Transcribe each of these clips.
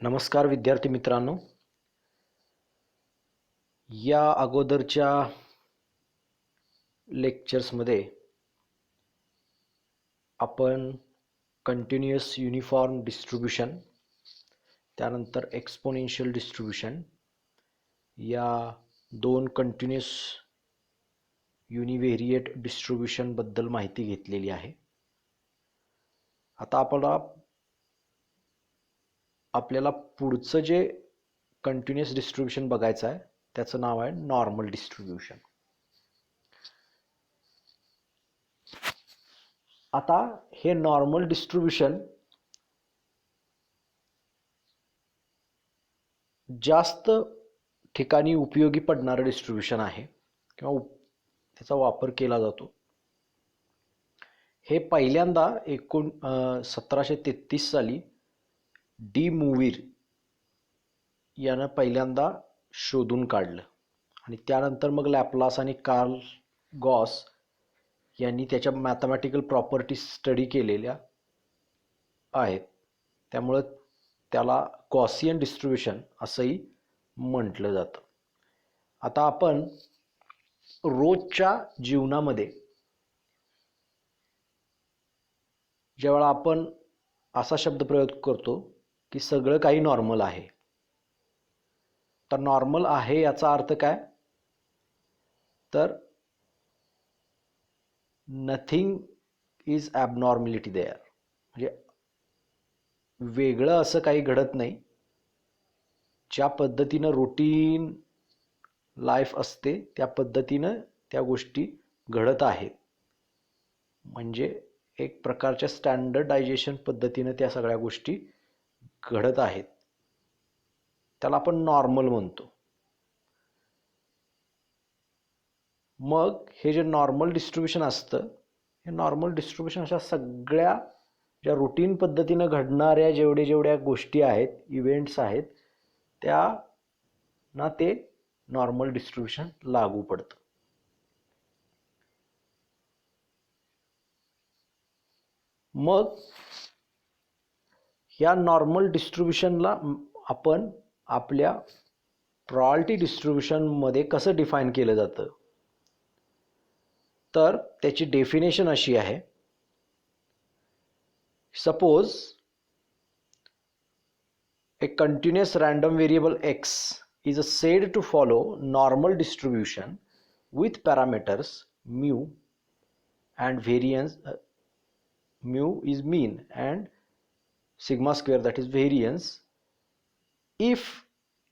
नमस्कार विद्यार्थी मित्रांनो. या अगोदरच्या लेक्चर्समध्ये आपण कंटिन्युअस युनिफॉर्म डिस्ट्रीब्यूशन, त्यानंतर एक्सपोनेन्शियल डिस्ट्रीब्यूशन या दोन कंटिन्युअस युनिव्हेरिएट डिस्ट्रीब्यूशन बद्दल माहिती घेतलेली आहे. आता आपल्याला पुढचं जे कंटिन्युअस डिस्ट्रीब्यूशन बघायचं आहे त्याचं नाव आहे नॉर्मल डिस्ट्रीब्यूशन. आता हे नॉर्मल डिस्ट्रीब्यूशन जास्त ठिकाणी उपयोगी पडणारं डिस्ट्रीब्यूशन आहे किंवा त्याचा वापर केला जातो. हे पहिल्यांदा 1733 साली डी मूव्हिर यानं पहिल्यांदा शोधून काढलं आणि त्यानंतर मग लॅपलास आणि कार्ल गॉस यांनी त्याच्या मॅथमॅटिकल प्रॉपर्टीज स्टडी केलेल्या आहेत. त्यामुळं त्याला गॉसियन डिस्ट्रीब्यूशन असंही म्हटलं जातं. आता आपण रोजच्या जीवनामध्ये ज्यावेळा आपण असा शब्द प्रयोग करतो की सगळं काही नॉर्मल आहे, तर नॉर्मल आहे याचा अर्थ काय? तर नथिंग इज ॲबनॉर्मॅलिटी देअर, म्हणजे वेगळं असं काही घडत नाही. ज्या पद्धतीनं रुटीन लाईफ असते त्या पद्धतीनं त्या गोष्टी घडत आहेत. म्हणजे एक प्रकारच्या स्टँडर्डायझेशन पद्धतीनं त्या सगळ्या गोष्टी घडत आहेत. त्याला आपण नॉर्मल म्हणतो. मग हे जे नॉर्मल डिस्ट्रीब्यूशन असतं, हे नॉर्मल डिस्ट्रीब्यूशन अशा सगळ्या ज्या रुटीन पद्धतीनं घडणाऱ्या जेवढ्या गोष्टी आहेत, इव्हेंट्स आहेत, त्यांना ते नॉर्मल डिस्ट्रीब्यूशन लागू पडतं. मग या नॉर्मल डिस्ट्रीब्यूशनला आपण आपल्या प्रोबॅबिलिटी डिस्ट्रीब्यूशनमध्ये कसं डिफाईन केलं जातं, तर त्याची डेफिनेशन अशी आहे. Suppose a continuous random variable x is said to follow normal distribution with parameters mu and variance, mu is mean and sigma square that is variance, if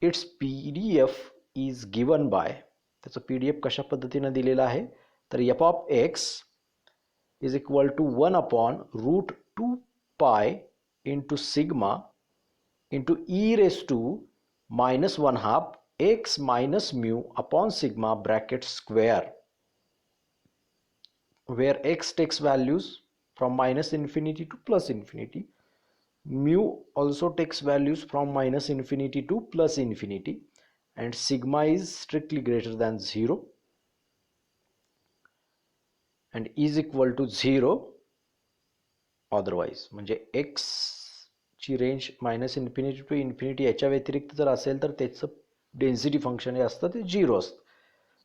its PDF is given by, त्याचं PDF कशा पद्धतीनं दिलेलं आहे तर f of x is equal to 1 upon root 2 pi into sigma into e raised to minus 1 half x minus mu upon sigma bracket square, where x takes values from minus infinity to plus infinity, mu also takes values from minus infinity to plus infinity, and sigma is strictly greater than 0 and is equal to 0 otherwise. म्हणजे x ची range minus infinity to infinity याच्या व्यतिरिक्त जर असेल तर त्याचं density function हे असतं ते 0 असतं.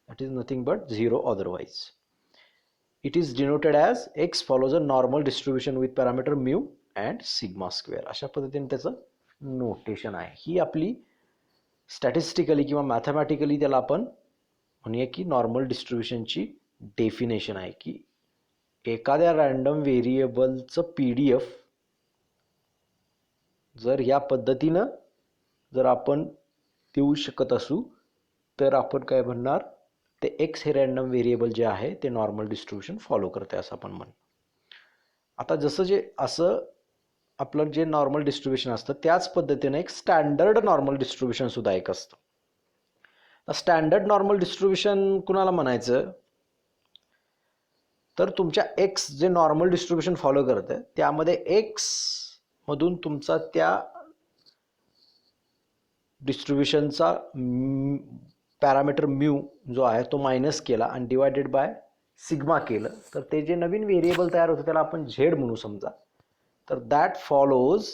That is nothing but 0 otherwise. It is denoted as x follows a normal distribution with parameter mu and sigma square. अशा पद्धतीने त्याचं नोटेशन आहे. ही आपली स्टॅटिस्टिकली किंवा मॅथमॅटिकली त्याला आपण म्हणूया की नॉर्मल डिस्ट्रीब्यूशनची डेफिनेशन आहे की एखाद्या रँडम व्हेरिएबलचं PDF जर या पद्धतीनं जर आपण देऊ शकत असू तर आपण काय म्हणणार, ते एक्स हे रँडम व्हेरिएबल जे आहे ते नॉर्मल डिस्ट्रीब्यूशन फॉलो करते असं आपण म्हणू. आता जसं जे असं आपलं जे नॉर्मल डिस्ट्रीब्यूशन असतं त्याच पद्धतीने एक स्टँडर्ड नॉर्मल डिस्ट्रीब्यूशन सुद्धा एक असतं. स्टँडर्ड नॉर्मल डिस्ट्रीब्यूशन कुणाला म्हणायचं तर तुमच्या एक्स जे नॉर्मल डिस्ट्रीब्यूशन फॉलो करतं त्यामध्ये एक्स मधून तुमचा त्या डिस्ट्रीब्यूशनचा पॅरामीटर म्यू जो आहे तो मायनस केला आणि डिवायडेड बाय सिग्मा केलं तर ते जे नवीन व्हेरिएबल तयार होतं त्याला आपण झेड म्हणू समजा. तर that follows,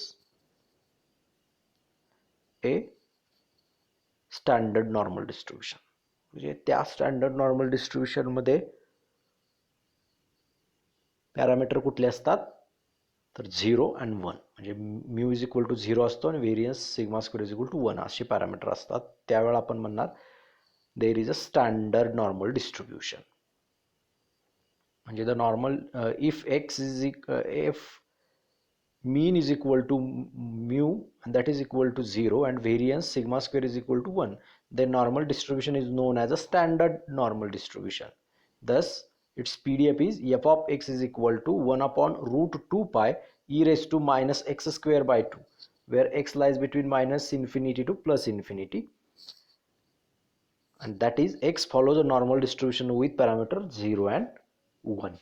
A standard normal distribution. म्हणजे त्या स्टँडर्ड नॉर्मल डिस्ट्रीब्युशनमध्ये पॅरामीटर कुठले असतात तर 0 आणि 1. म्हणजे म्यू इज इक्वल टू 0 असतो आणि variance sigma square is equal to 1 असे पॅरामीटर असतात. त्यावेळेला आपण म्हणणार there is a standard normal distribution. म्हणजे the normal if X is if mean is equal to mu and that is equal to 0 and variance sigma square is equal to 1, then normal distribution is known as a standard normal distribution. Thus its PDF is f of x is equal to 1 upon root 2 pi e raised to minus x square by 2, where x lies between minus infinity to plus infinity, and that is x follows a normal distribution with parameter 0 and 1.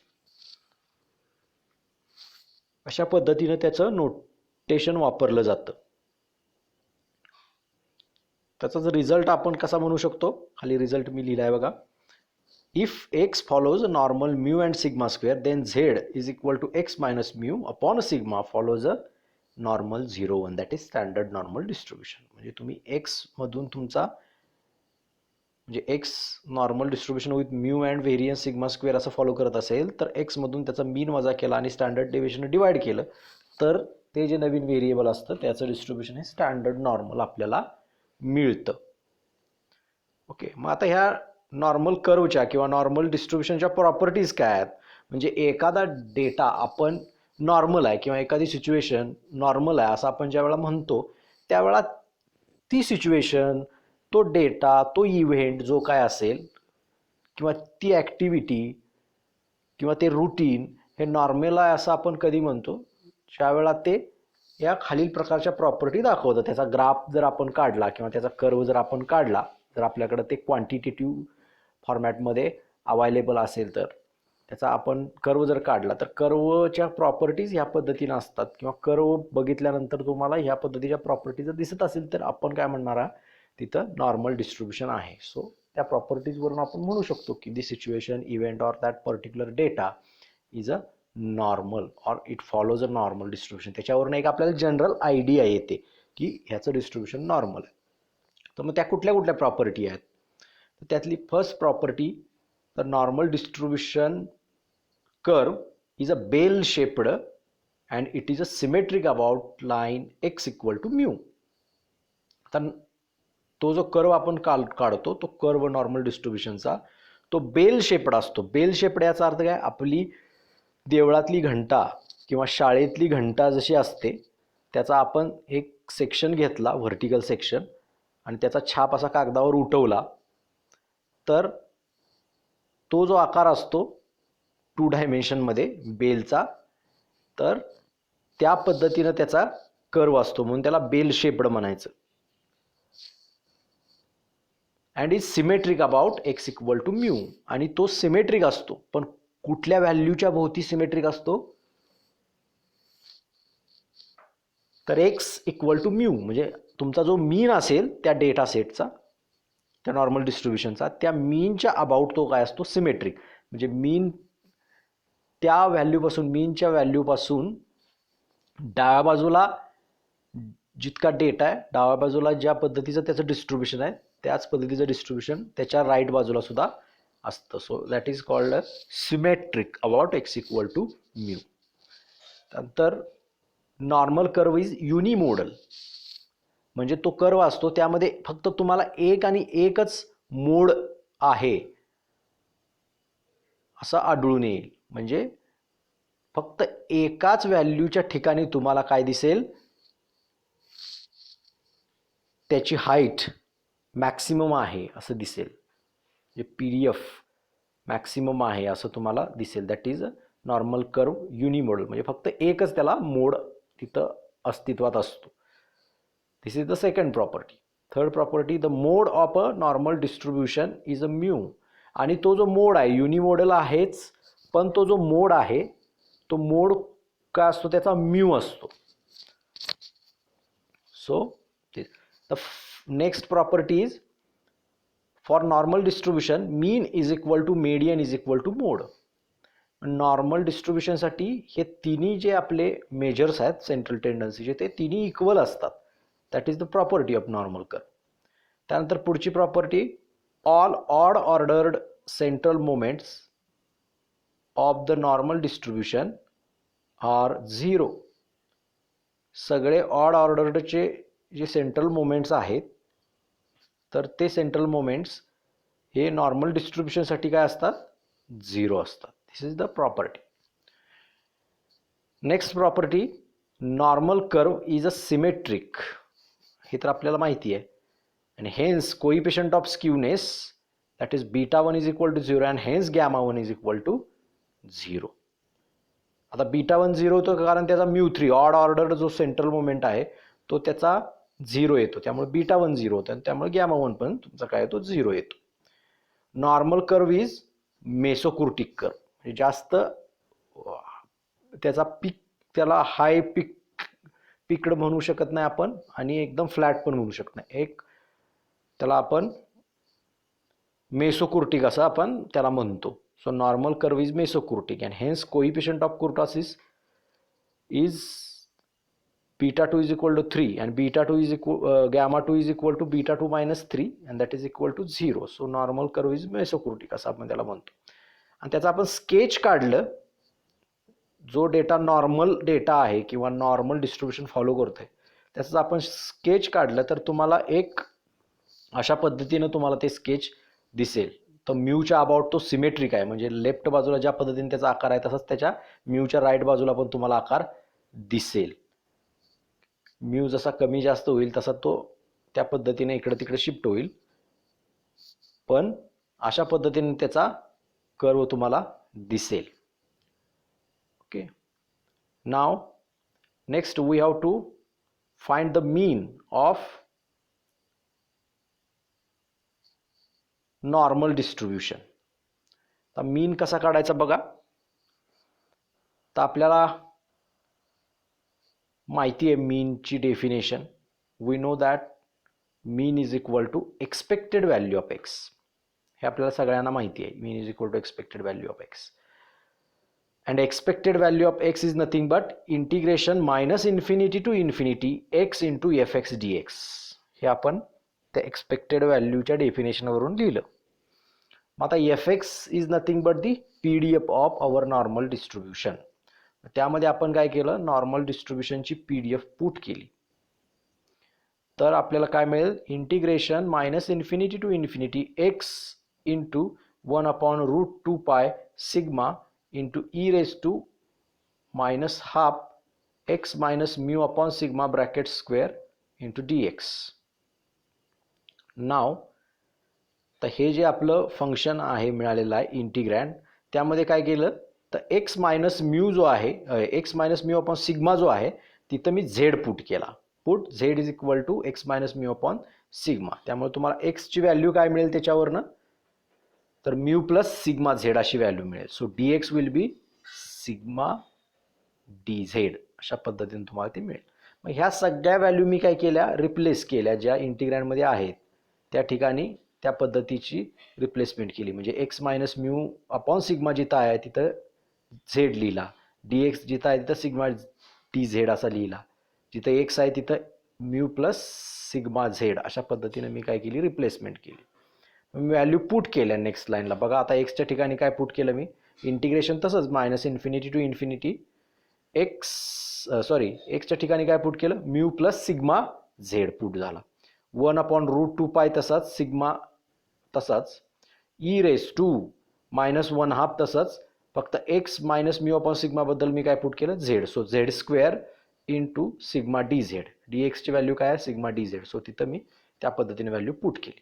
अशा पद्धतीने त्याचं notation वापरलं जातं. त्याचा result आपण कसा म्हणू शकतो, खाली रिझल्ट मी लिहिलाय बघा. If x follows normal mu and sigma square then z is equal to x minus mu upon sigma follows a normal 0 1, that is standard normal distribution. म्हणजे तुम्ही एक्स मधून तुमचा म्हणजे x normal distribution with mu and variance sigma square असं follow करत असेल तर x मधून त्याचा मीन वजा केला आणि स्टँडर्ड डेव्हिएशन डिवाइड केलं तर ते जे नवीन व्हेरिएबल असतं त्याचं डिस्ट्रीब्युशन हे स्टँडर्ड नॉर्मल आपल्याला मिळतं. ओके, मग आता ह्या नॉर्मल कर्वच्या किंवा नॉर्मल डिस्ट्रीब्युशनच्या प्रॉपर्टीज काय आहेत. म्हणजे एखादा डेटा आपण नॉर्मल आहे किंवा एखादी सिच्युएशन नॉर्मल आहे असं आपण ज्या वेळा म्हणतो त्यावेळा ती सिच्युएशन, तो डेटा, तो इव्हेंट जो काय असेल किंवा ती ॲक्टिव्हिटी किंवा ते रूटीन हे नॉर्मल आहे असं आपण कधी म्हणतो ज्यावेळा ते या खालील प्रकारच्या प्रॉपर्टी दाखवतं. त्याचा ग्राफ जर आपण काढला किंवा त्याचा कर्व जर आपण काढला, जर आपल्याकडे ते क्वांटिटेटिव्ह फॉर्मॅटमध्ये अवेलेबल असेल तर त्याचा आपण कर्व जर काढला तर कर्वच्या प्रॉपर्टीज ह्या पद्धतीने असतात किंवा कर्व बघितल्यानंतर तुम्हाला ह्या पद्धतीच्या प्रॉपर्टी जर दिसत असेल तर आपण काय म्हणणार आहे तिथं नॉर्मल डिस्ट्रीब्युशन आहे. सो त्या प्रॉपर्टीजवरून आपण म्हणू शकतो की the situation event or that particular data is a normal or it follows a normal distribution. त्याच्यावरून एक आपल्याला जनरल आयडिया येते की ह्याचं डिस्ट्रीब्युशन नॉर्मल आहे. तर मग त्या कुठल्या कुठल्या प्रॉपर्टी आहेत तर त्यातली फर्स्ट प्रॉपर्टी तर normal distribution curve is a bell shaped and it is a symmetric about line x equal to mu. तर तो जो कर्व आपण काढतो तो कर्व नॉर्मल डिस्ट्रीब्युशनचा तो बेल शेप्ड असतो. बेल शेप्ड याचा अर्थ काय, आपली देवळातली घंटा किंवा शाळेतली घंटा जशी असते त्याचा आपण एक सेक्शन घेतला व्हर्टिकल सेक्शन आणि त्याचा छाप असा कागदावर उठवला तर तो जो आकार असतो 2 डायमेन्शनमध्ये बेलचा तर त्या पद्धतीनं त्याचा कर्व असतो म्हणून त्याला बेल शेप्ड म्हणायचं. And is symmetric about x equal to mu. आणि तो सिमेट्रिक असतो पण कुठल्या व्हॅल्यूच्या भोवती सिमेट्रिक असतो तर एक्स इक्वल टू म्यू. म्हणजे तुमचा जो मीन असेल त्या डेटा सेटचा त्या नॉर्मल डिस्ट्रीब्युशनचा त्या मीनच्या अबाउट तो काय असतो सिमेट्रिक. म्हणजे मीन त्या व्हॅल्यूपासून मीनच्या व्हॅल्यूपासून डाव्या बाजूला जितका डेटा आहे डाव्या बाजूला ज्या पद्धतीचं त्याचं डिस्ट्रीब्युशन आहे त्याच पद्धतीचं डिस्ट्रीब्युशन त्याच्या राईट बाजूला सुद्धा असतं. So that is called symmetric about x equal to mu. नंतर नॉर्मल कर्व इज युनिमोडल. म्हणजे तो कर्व असतो त्यामध्ये फक्त तुम्हाला एक आणि एकच मोड आहे असं आढळून येईल. म्हणजे फक्त एकाच व्हॅल्यूच्या ठिकाणी तुम्हाला काय दिसेल त्याची हाईट मॅक्सिमम आहे असं दिसेल. म्हणजे PDF मॅक्सिमम आहे असं तुम्हाला दिसेल. That is normal curve unimodal. म्हणजे फक्त एकच त्याला मोड तिथं अस्तित्वात असतो. This is the second property. Third property the mode of a normal distribution is a mu. आणि तो जो मोड आहे युनिमोडल आहेच पण तो जो मोड आहे तो मोड काय असतो त्याचा म्यू असतो. So the next property is for normal distribution mean is equal to median is equal to mode. Normal डिस्ट्रीब्युशनसाठी हे तिन्ही जे आपले मेजर्स आहेत सेंट्रल टेंडन्सीचे ते तिन्ही इक्वल असतात. That is the property of normal curve. त्यानंतर पुढची property, all odd ordered central moments of the normal distribution are 0. सगळे ऑड ऑर्डरचे जे सेंट्रल मोमेंट्स आहेत तर ते सेंट्रल मोमेंट्स हे नॉर्मल डिस्ट्रीब्युशनसाठी काय असतात, 0 असतात. This is the property. Next property, normal curve is a symmetric. हे तर आपल्याला माहिती आहे. आणि hence coefficient of skewness that is β1 is equal to 0 and hence γ1 is equal to 0. आता β1 0 होतो कारण त्याचा μ3 ऑड ऑर्डर जो सेंट्रल मोमेंट आहे तो त्याचा 0 येतो, त्यामुळे β1 0 होतं आणि त्यामुळे γ1 पण तुमचा काय येतो, 0 येतो. नॉर्मल कर्व इज मेसोकुर्टिक कर्व, म्हणजे जास्त त्याचा पीक, त्याला हाय पिकड म्हणू शकत नाही आपण आणि एकदम फ्लॅट पण म्हणू शकत नाही. एक त्याला आपण मेसोकुर्टिक असं आपण त्याला म्हणतो. So normal curve is mesokurtic and hence coefficient of kurtosis is β2 is equal to 3 and β2 is equal γ2 is equal to β2 minus 3 and that is equal to 0. So normal curve is mesokurtic असं आपण त्याला म्हणतो. आणि त्याचा आपण sketch काढलं, जो data normal data आहे किंवा नॉर्मल डिस्ट्रीब्युशन फॉलो करतोय त्याचं आपण स्केच काढलं तर तुम्हाला एक अशा पद्धतीनं तुम्हाला ते स्केच दिसेल. तर म्यूच्या अबाउट तो सिमेट्रिक आहे, म्हणजे लेफ्ट बाजूला ज्या पद्धतीने त्याचा आकार आहे तसंच त्याच्या म्यूच्या राईट बाजूला पण तुम्हाला आकार दिसेल. म्यू जसा कमी जास्त होईल तसा तो त्या पद्धतीने इकडे तिकडे शिफ्ट होईल, पण अशा पद्धतीने त्याचा कर्व तुम्हाला दिसेल. Okay, now next we have to find the mean of normal distribution. तर मीन कसा काढायचा बघा. तर आपल्याला माहिती आहे मीनची definition. We know that mean is equal to expected value of x. हे आपल्याला सगळ्यांना माहिती आहे. Mean is equal to expected value of x and expected value of x is nothing but integration minus infinity to infinity x into f x d x. हे आपण त्या expected व्हॅल्यूच्या डेफिनेशनवरून लिहिलं. मग आता F x is nothing but the P D F of our normal distribution. त्यामध्ये आपण काय केलं, नॉर्मल डिस्ट्रीब्युशनची PDF पुट केली. तर आपल्याला काय मिळेल, integration minus infinity to infinity x into 1/√2π sigma into e raise to minus half x minus mu upon sigma bracket square into d x. Now तर हे जे आपलं फंक्शन आहे मिळालेलं आहे इंटिग्रँड, त्यामध्ये काय केलं तर एक्स मायनस म्यू जो आहे, x minus mu upon sigma जो आहे तिथं मी झेड पुट केला. Put z is equal to x minus mu upon sigma. त्यामुळे तुम्हाला एक्सची व्हॅल्यू काय मिळेल त्याच्यावरनं, तर म्यू प्लस सिग्मा झेड अशी व्हॅल्यू मिळेल. So d x will be sigma d z अशा पद्धतीने तुम्हाला ती मिळेल. मग ह्या सगळ्या व्हॅल्यू मी काय केल्या, रिप्लेस केल्या. ज्या इंटिग्रँडमध्ये आहेत त्या ठिकाणी त्या पद्धतीची रिप्लेसमेंट केली. म्हणजे x minus mu upon sigma जिथं आहे तिथं झेड लिहिला, डी एक्स जिथं आहे तिथं सिग्मा डी झेड असा लिहिला, जिथं एक्स आहे तिथं म्यू प्लस सिग्मा झेड अशा पद्धतीने मी काय केली, रिप्लेसमेंट केली. मी व्हॅल्यू पुट केल्या नेक्स्ट लाईनला. बघा आता एक्सच्या ठिकाणी काय पुट केलं मी, इंटिग्रेशन तसंच मायनस इन्फिनिटी टू इन्फिनिटी एक्सच्या ठिकाणी काय पुट केलं, mu plus sigma Z put झाला. 1/√2π तसाच, सिग्मा तसाच, ई रेज टू मायनस 1/2 तसंच, फक्त x minus mu upon sigma बद्दल मी काय पुट केलं, z. So z square into sigma d z. D एक्सची व्हॅल्यू काय आहे, सिग्मा डी झेड. सो तिथं मी त्या पद्धतीने व्हॅल्यू पुट केली.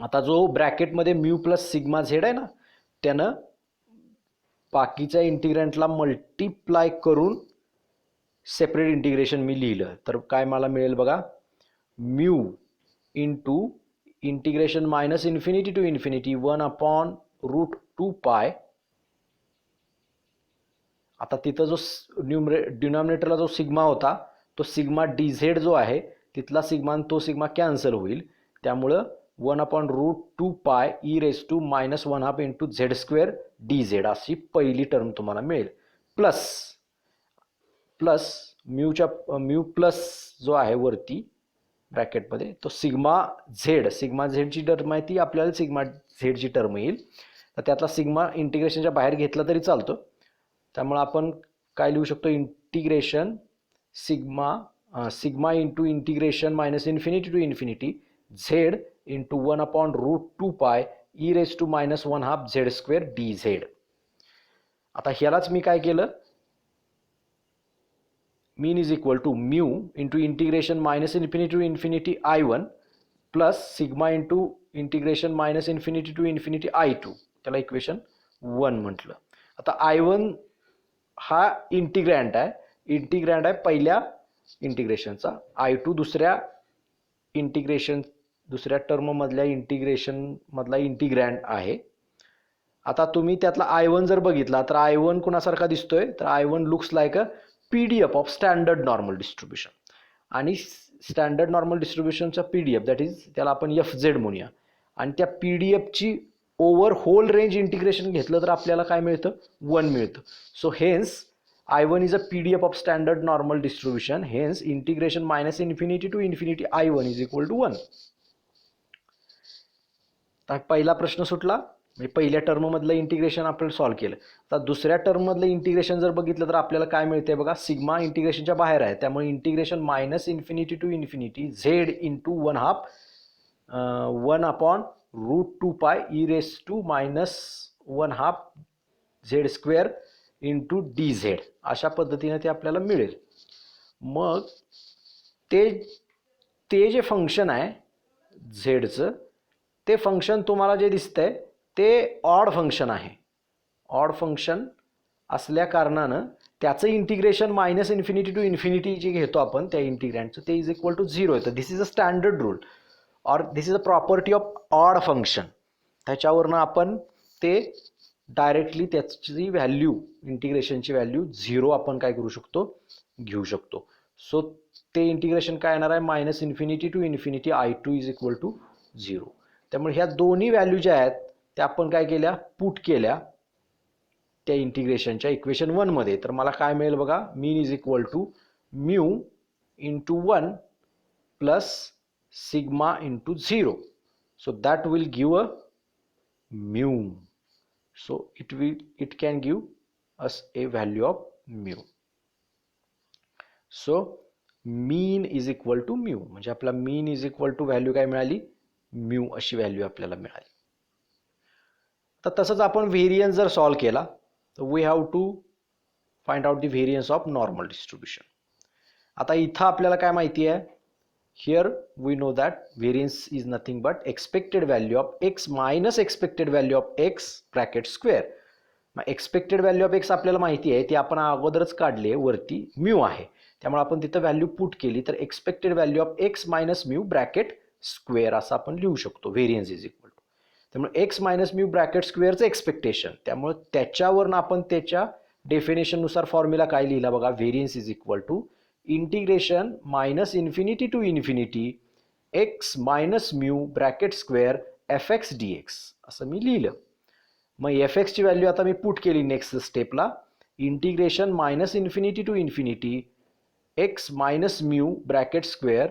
आता जो ब्रॅकेटमध्ये म्यू प्लस सिग्मा झेड आहे ना, त्यानं बाकीच्या इंटिग्रँटला मल्टिप्लाय करून सेपरेट इंटिग्रेशन मी लिहिलं. तर काय मला मिळेल बघा, mu into integration minus infinity to infinity 1/√2π. आता तिथं जो डिनॉमिनेटरला जो सिग्मा होता तो सिग्मा डी झेड जो आहे तिथला सिग्मा तो सिग्मा कॅन्सल होईल. त्यामुळं 1/√2π e raise to minus 1/2 into z square d z अशी पहिली टर्म तुम्हाला मिळेल. प्लस म्यू प्लस जो आहे वरती ब्रॅकेटमध्ये तो सिग्मा झेडची टर्म आहे ती आपल्याला सिग्मा झेडची टर्म येईल. तर त्यातला सिग्मा इंटिग्रेशनच्या बाहेर घेतला तरी चालतो. त्यामुळे आपण काय लिहू शकतो, integration sigma into integration minus infinity to infinity z into 1/√2π e raise to -1/2 z square d z. आता ह्यालाच मी काय केलं, mean is equal to mu into integration minus infinity to infinity I1 plus sigma into integration minus infinity to infinity I2, त्याला equation 1 म्हटलं. आता I1 हा integrand आहे पहिल्या इंटिग्रेशनचा, I2 दुसऱ्या टर्म मधल्या इंटिग्रेशन मधला इंटिग्रँड आहे. आता तुम्ही त्यातला I1 जर बघितला तर I1 कुणासारखा दिसतोय, तर I1 looks like a PDF of standard normal distribution. आणि स्टँडर्ड नॉर्मल डिस्ट्रीब्युशनचा PDF दॅट इज त्याला आपण FZ म्हणूया. आणि त्या PDFची ओव्हर होल रेंज इंटिग्रेशन घेतलं तर आपल्याला काय मिळतं, 1 मिळतं. So hence I1 is a PDF of standard normal distribution. Hence, integration minus infinity to infinity I1 is equal to 1. तर पहिला प्रश्न सुटला, म्हणजे पहिल्या टर्म मधलं इंटिग्रेशन आपण सॉल्व्ह केलं. आता दुसऱ्या टर्म मधलं इंटिग्रेशन जर बघितलं तर आपल्याला काय मिळते बघा, सिग्मा इंटिग्रेशनच्या बाहेर आहे त्यामुळे integration minus infinity to infinity z into 1/√2π e raise to -1/2 z square into d z अशा पद्धतीने ते आपल्याला मिळेल. मग ते जे फंक्शन आहे झेडचं, ते फंक्शन तुम्हाला जे दिसतंय ते ऑड फंक्शन आहे. ऑड फंक्शन असल्या कारणानं त्याचं integration minus infinity to infinity जे घेतो आपण त्या इंटिग्रँडचं ते इज इक्वल टू 0 येतं. This is a standard rule or this is a property of odd function. त्याच्यावरनं आपण ते डायरेक्टली त्याची व्हॅल्यू, इंटिग्रेशनची व्हॅल्यू 0 आपण काय करू शकतो, घेऊ शकतो. सो ते इंटिग्रेशन काय येणार आहे, minus infinity to infinity I2 is equal to 0. त्यामुळे ह्या दोन्ही व्हॅल्यू ज्या आहेत त्या आपण काय केल्या, पुट केल्या त्या इंटिग्रेशनच्या इक्वेशन 1 मध्ये. तर मला काय मिळेल बघा, mean is equal to mu into 1 plus sigma into 0. So that will give a mu. So it can give us a value of mu. So mean is equal to mu, म्हणजे आपला mean is equal to value काय मिळाली, mu अशी value आपल्याला मिळाली. तर तसंच आपण व्हेरियन्स जर सॉल्व केला तर we have to find out the variance of normal distribution. आता इथं आपल्याला काय माहिती आहे, here we know that variance is nothing but expected value of x minus expected value of x bracket square. मग expected value of x आपल्याला माहिती आहे, ती आपण अगोदरच काढले, वरती म्यू आहे त्यामुळे आपण तिथं व्हॅल्यू पुट केली तर expected value of x minus mu bracket square असं आपण लिहू शकतो. व्हेरियन्स इज इक्वल टू, त्यामुळे x minus म्यू ब्रॅकेट स्क्वेअरचं एक्सपेक्टेशन, त्यामुळे त्याच्यावरनं आपण त्याच्या डेफिनेशन नुसार फॉर्म्युला काय लिहिला बघा, variance is equal to integration minus infinity to infinity x minus mu bracket square f x d x असं मी लिहिलं. मग एफ एक्सची व्हॅल्यू आता मी पुट केली नेक्स्ट स्टेपला, integration minus infinity to infinity x minus mu bracket square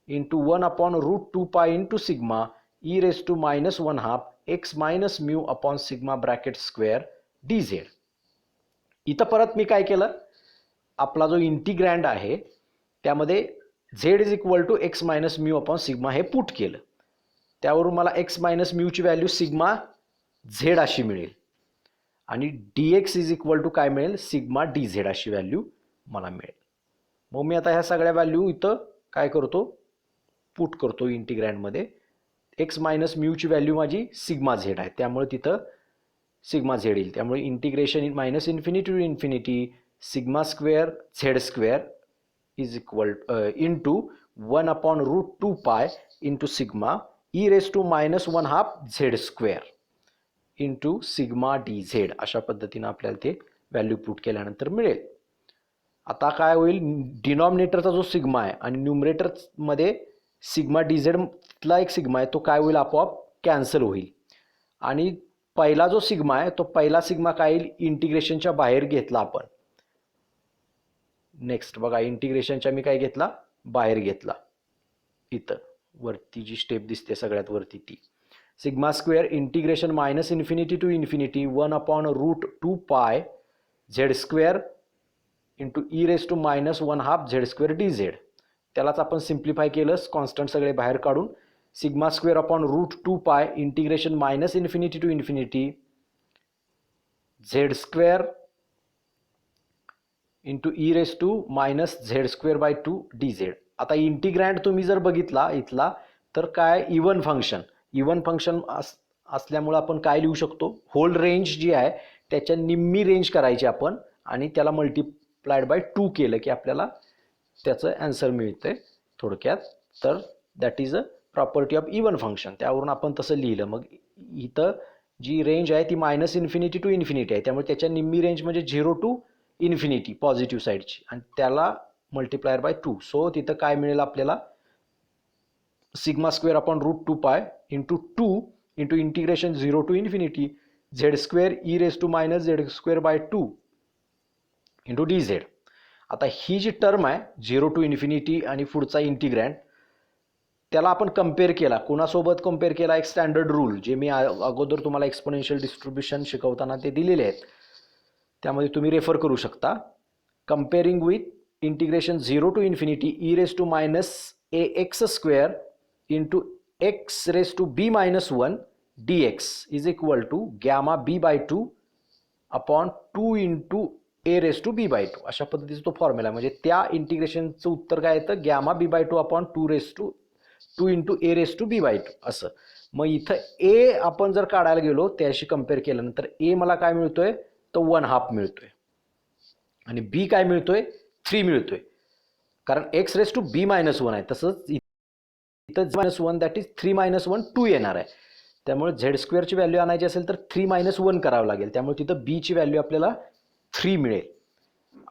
into 1/√2π into sigma e raise to -1/2 x minus mu upon sigma bracket square d z. इथं परत मी काय केलं, आपला जो इंटिग्रँड आहे त्यामध्ये z is equal to x minus mu upon sigma हे put केलं. त्यावरून मला एक्स मायनस म्यूची व्हॅल्यू सिग्मा झेड अशी मिळेल आणि d x is equal to काय मिळेल, सिग्मा डी झेड अशी व्हॅल्यू मला मिळेल. मग मी आता ह्या सगळ्या व्हॅल्यू इथं काय करतो, पुट करतो इंटिग्रँडमध्ये. एक्स मायनस म्यूची व्हॅल्यू माझी सिग्मा झेड आहे त्यामुळे तिथं सिग्मा झेड येईल. त्यामुळे integration minus infinity to infinity sigma square z square is equal into 1/√2π into sigma e raise to -1/2 z square into sigma d z अशा पद्धतीनं आपल्याला ते व्हॅल्यू पुट केल्यानंतर मिळेल. आता काय होईल, डिनॉमिनेटरचा जो सिग्मा आहे आणि न्यूमरेटरमध्ये सिग्मा डी झेडला एक सिग्मा आहे तो काय होईल, आपोआप कॅन्सल होईल. आणि पहिला जो सिग्मा आहे तो पहिला सिग्मा काय येईल, इंटिग्रेशनच्या बाहेर घेतला आपण, नेक्स्ट बघा, इंटिग्रेशनच्या मी काय घेतला, बाहेर घेतला, इथं वरती जी स्टेप दिसते सगळ्यात वरती ती. Sigma square integration minus infinity to infinity 1/√2π z square into e raise to minus 1/2 z square d z. त्यालाच आपण सिम्प्लिफाय केलं, कॉन्स्टंट सगळे बाहेर काढून. Sigma square upon √2π integration minus infinity to infinity z square into e raise to minus z square by 2 d z. आता integrand तुम्ही जर बघितला इथला तर काय, इवन फंक्शन असल्यामुळे आपण काय लिहू शकतो, होल रेंज जी आहे त्याच्या निम्मी रेंज करायची आपण आणि त्याला मल्टिप्लाइड बाय 2 केलं की आपल्याला त्याचं आन्सर मिळते थोडक्यात. तर that is a property of even function. त्यावरून आपण तसं लिहिलं. मग इथं जी रेंज आहे ती मायनस इन्फिनिटी टू इन्फिनिटी आहे, त्यामुळे त्याच्या निम्मी रेंज म्हणजे 0 टू इन्फिनिटी पॉझिटिव्ह साईडची, आणि त्याला मल्टिप्लायर बाय 2. सो तिथं काय मिळेल आपल्याला, sigma square upon √2π into 2 into integration 0 to infinity z square e raise to minus z square by 2 into d z. आता ही जी टर्म आहे 0 टू इन्फिनिटी आणि पुढचा इंटिग्रँड, त्याला आपण कम्पेअर केला. कोणासोबत कम्पेअर केला, एक स्टँडर्ड रूल जे मी अगोदर तुम्हाला एक्सपोनेन्शियल डिस्ट्रीब्युशन शिकवताना ते दिलेले आहेत, त्यामध्ये तुम्ही रेफर करू शकता. Comparing with integration 0 to infinity e raise to minus ax square into x raise to b minus 1 dx is equal to gamma b by 2 upon 2 into a raise to b by 2. अशा पद्धतीचा तो formula. म्हणजे त्या इंटिग्रेशनचं उत्तर काय येतं, gamma b by 2 upon 2 into a raise to b by 2 असं. मग इथं ए आपण जर काढायला गेलो त्याशी कम्पेअर केल्यानंतर ए मला काय मिळतोय, तर 1/2 मिळतोय, आणि बी काय मिळतोय, 3 मिळतोय, कारण x raise to b minus 1 आहे. तसंच इथं -1 दॅट इज 3 - 1 2 येणार आहे. त्यामुळे झेड स्क्वेअरची व्हॅल्यू आणायची असेल तर 3 - 1 करावं लागेल. त्यामुळे तिथं बी ची व्हॅल्यू आपल्याला 3 मिळेल.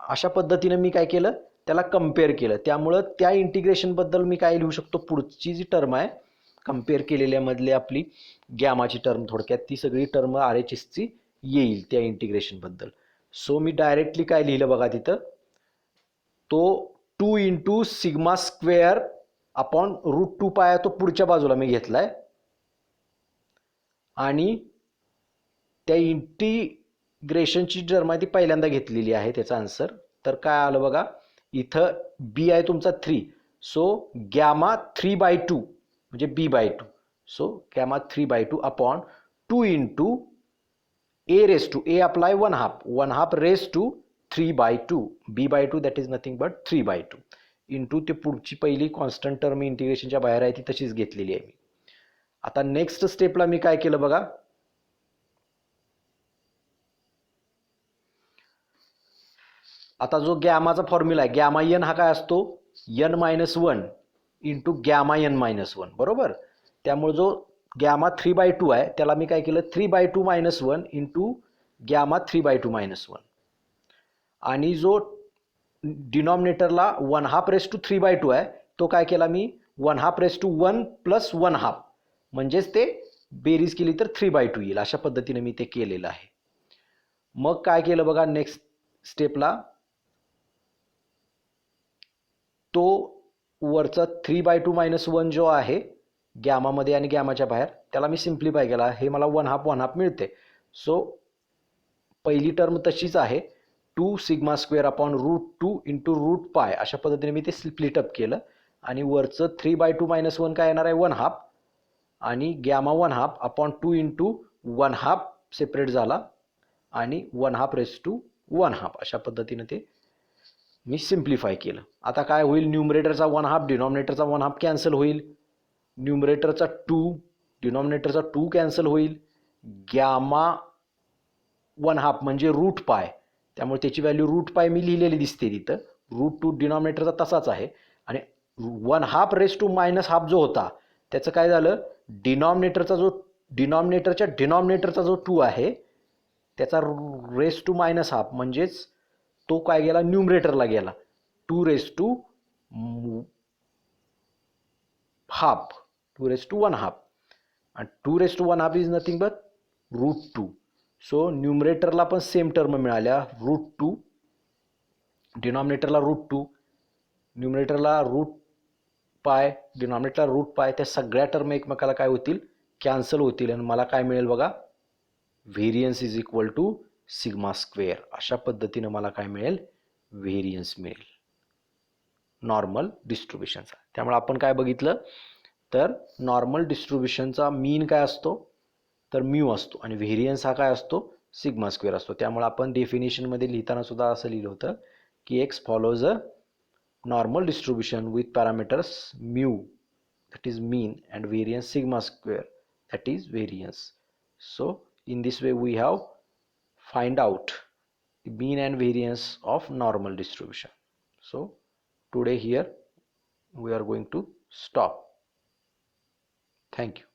अशा पद्धतीने मी काय केलं, त्याला कम्पेअर केलं. त्यामुळं त्या इंटिग्रेशनबद्दल मी काय लिहू शकतो, पुढची जी टर्म आहे कम्पेअर केलेल्यामधली आपली गॅमाची टर्म, थोडक्यात ती सगळी टर्म RHSची येईल त्या इंटिग्रेशनबद्दल. सो मी डायरेक्टली काय लिहिलं बघा तिथं, तो 2 इंटू सिग्मा स्क्वेअर अपॉन √2π आहे तो पुढच्या बाजूला मी घेतलाय, आणि त्या इंटिग्रेशनची टर्म आहे ती पहिल्यांदा घेतलेली आहे त्याचा आन्सर. तर काय आलं बघा, इथं बी आहे तुमचा 3, सो गॅमा 3/2 म्हणजे b by 2. So gamma 3/2 upon 2 into a raise to, a apply 1/2 raise to 3/2 b/2 that is nothing but 3/2 into ते पुढची पहिली कॉन्स्टंट टर्म इंटिग्रेशनच्या बाहेर आहे ती तशीच घेतलेली आहे मी. आता नेक्स्ट स्टेपला मी काय केलं बघा, आता जो गॅमाचा फॉर्म्युला आहे, गॅमा एन हा काय असतो, n-1 इंटू गॅमा n-1 बरोबर. त्यामुळे जो गॅमा 3/2 आहे त्याला मी काय केलं, 3/2 - 1 इंटू गॅमा 3/2 - 1, आणि जो डिनॉमिनेटरला 1/2 रेस टू 3/2 आहे तो काय केला मी, 1/2 रेस टू 1 प्लस 1/2, म्हणजेच ते बेरीज केली तर 3/2 येईल. अशा पद्धतीने मी ते केलेलं आहे. मग काय केलं बघा, नेक्स्ट स्टेपला तो वरचा 3/2 - 1 जो आहे गॅमामध्ये आणि गॅमाच्या बाहेर, त्याला मी सिम्प्लिफाय केला, हे मला 1/2 मिळते. सो पहिली टर्म तशीच आहे, 2 सिग्मा स्क्वेअर अपॉन √2 इंटू √π अशा पद्धतीने मी ते स्प्लिट अप केलं, आणि वरचं 3/2 - 1 काय येणार आहे 1/2, आणि गॅमा 1/2 अपॉन 2 इंटू 1/2 सेपरेट झाला, आणि 1/2 रेस टू 1/2 अशा पद्धतीने ते मी सिम्प्लिफाय केलं. आता काय होईल, न्यूमरेटरचा 1/2 डिनॉमिनेटरचा 1/2 कॅन्सल होईल, न्यूमरेटरचा 2 डिनॉमिनेटरचा 2 कॅन्सल होईल, गॅमा 1/2 म्हणजे √π, त्यामुळे त्याची व्हॅल्यू √π मी लिहिलेली दिसते तिथं. √2 डिनॉमिनेटरचा तसाच आहे, आणि 1/2 रेस टू -1/2 जो होता त्याचं काय झालं, डिनॉमिनेटरच्या डिनॉमिनेटरचा जो 2 आहे त्याचा रेस टू -1/2 म्हणजेच तो काय गेला, न्यूमरेटरला गेला, 2 raise to half, 2 raise to 1/2, आणि 2 raise to 1/2 is nothing but √2. So न्यूमरेटरला पण सेम टर्म मिळाल्या √2 डिनॉमिनेटरला √2, न्यूमरेटरला √π, डिनॉमिनेटरला √π. त्या सगळ्या टर्म एकमेकाला काय होतील, कॅन्सल होतील आणि मला काय मिळेल बघा, variance is equal to sigma square. अशा पद्धतीनं मला काय मिळेल, व्हेरियन्स मिळेल नॉर्मल डिस्ट्रीब्युशनचा. त्यामुळे आपण काय बघितलं तर नॉर्मल डिस्ट्रीब्युशनचा मीन काय असतो तर म्यू असतो आणि व्हेरियन्स हा काय असतो, सिग्मा स्क्वेअर असतो. त्यामुळे आपण डेफिनेशनमध्ये लिहिताना सुद्धा असं लिहिलं होतं की x follows a normal distribution with parameters mu, that is mean, and variance sigma square, that is variance. So in this way we have find out the mean and variance of normal distribution. So today here we are going to stop. Thank you.